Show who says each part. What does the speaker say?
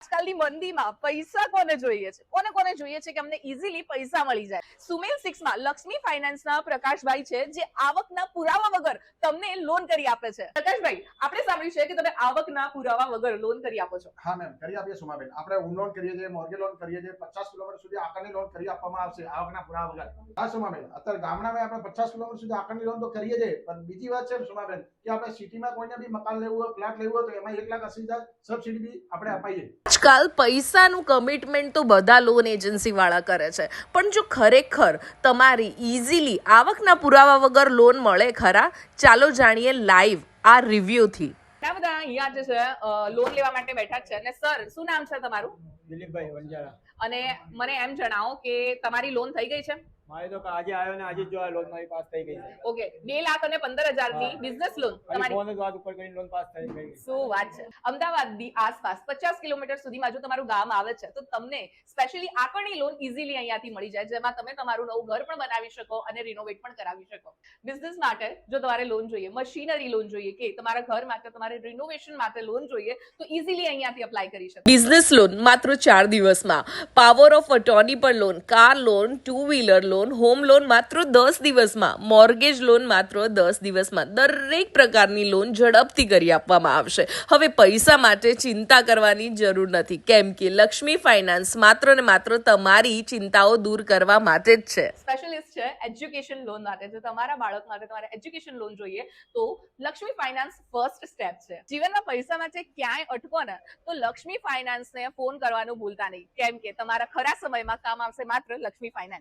Speaker 1: આજકાલની મંદીમાં પૈસા કોને જોઈએ છે? કોને જોઈએ છે કે અમને ઈઝીલી પૈસા મળી જાય? સુમેલ 6 માં લક્ષ્મી ફાઇનાન્સના પ્રકાશભાઈ છે જે આવકના પુરાવા વગર તમને લોન કરી આપે છે. પ્રકાશભાઈ, આપણે સાંભળ્યું છે કે તમે આવકના પુરાવા વગર લોન કરી આપો છો.
Speaker 2: હા મેમ, કરી આપીએ સુમાબેન. આપણે હોમ લોન કરીએ છીએ, મોર્ગેજ લોન કરીએ છીએ, 50 કિલોમીટર સુધી આકારની લોન કરી આપવામાં આવશે આવકના પુરાવા વગર. હા સુમાબેન, અત્યારે ગામડામાં આપણે 50 કિલોમીટર સુધી આકારની લોન તો કરીએ છીએ, પણ બીજી વાત છે સુમાબેન કે આપણે સિટીમાં કોઈને બી મકાન લેવું હોય, ફ્લેટ લેવું હોય તો એમાં 1,80,000 સબસિડી બી આપણે અપાઈએ.
Speaker 1: આજકાલ પૈસાનું કમિટમેન્ટ તો બધા લોન એજન્સી વાળા કરે છે, પણ જો ખરેખર તમારી ઈઝીલી આવકના પુરાવા વગર લોન મળે ખરા? ચાલો જાણીએ લાઈવ આ રિવ્યુથી. ઘણા બધા અહીંયા જે છે લોન લેવા માટે બેઠા છે. અને સર, શું નામ છે તમારું?
Speaker 3: દિલીપભાઈ વંજારા.
Speaker 1: અને મને એમ જણાવો કે તમારી લોન થઈ ગઈ છે?
Speaker 3: મારે તો આજે આવ્યો ને આજે જ જો આ લોન મારી પાસ થઈ ગઈ છે.
Speaker 1: ઓકે, 2,15,000 ની બિઝનેસ લોન તમારી.
Speaker 3: ફોન જ વાત ઉપર કરીને લોન પાસ થઈ ગઈ.
Speaker 1: શું વાત છે! અમદાવાદની આસપાસ 50 કિલોમીટર સુધીમાં જો તમારું ગામ આવે છે તો તમને સ્પેશિયલી આકારણી લોન ઈઝીલી અહીંયાથી મળી જાય, જેમાં તમે તમારું નવું ઘર પણ બનાવી શકો અને રિનોવેટ પણ કરાવી શકો. બિઝનેસ માટે જો તમારે લોન જોઈએ, મશીનરી લોન જોઈએ કે તમારા ઘર માટે, તમારે રિનોવેશન માટે લોન જોઈએ તો ઈઝીલી અહીંયાથી અપ્લાય કરી શકો. બિઝનેસ લોન માત્ર 4 દિવસમાં, પાવર ઓફ અટોર્ની પર loan, car loan, 2 wheeler loan, home loan માત્ર 10 દિવસમાં, મોર્ગેજ લોન માત્ર 10 દિવસમાં. દરેક પ્રકારની લોન ઝડપથી કરી આપવામાં આવશે. હવે પૈસા માટે ચિંતા કરવાની જરૂર નથી, કેમ કે લક્ષ્મી ફાઇનાન્સ માત્ર ને માત્ર તમારી ચિંતાઓ દૂર કરવા માટે જ છે. સ્પેશિયલિસ્ટ છે એજ્યુકેશન લોન માટે. જો તમારા બાળક માટે તમારે એજ્યુકેશન લોન જોઈએ તો લક્ષ્મી ફાઇનાન્સ ફર્સ્ટ સ્ટેપ છે. જીવનમાં પૈસા માટે ક્યાંય અટકો ને તો લક્ષ્મી ફાઇનાન્સને ફોન કરવાનું ભૂલતા નહીં, કેમ કે તમારા ખરા સમયમાં કામ આવશે માત્ર લક્ષ્મી ફાઇનાન્સ.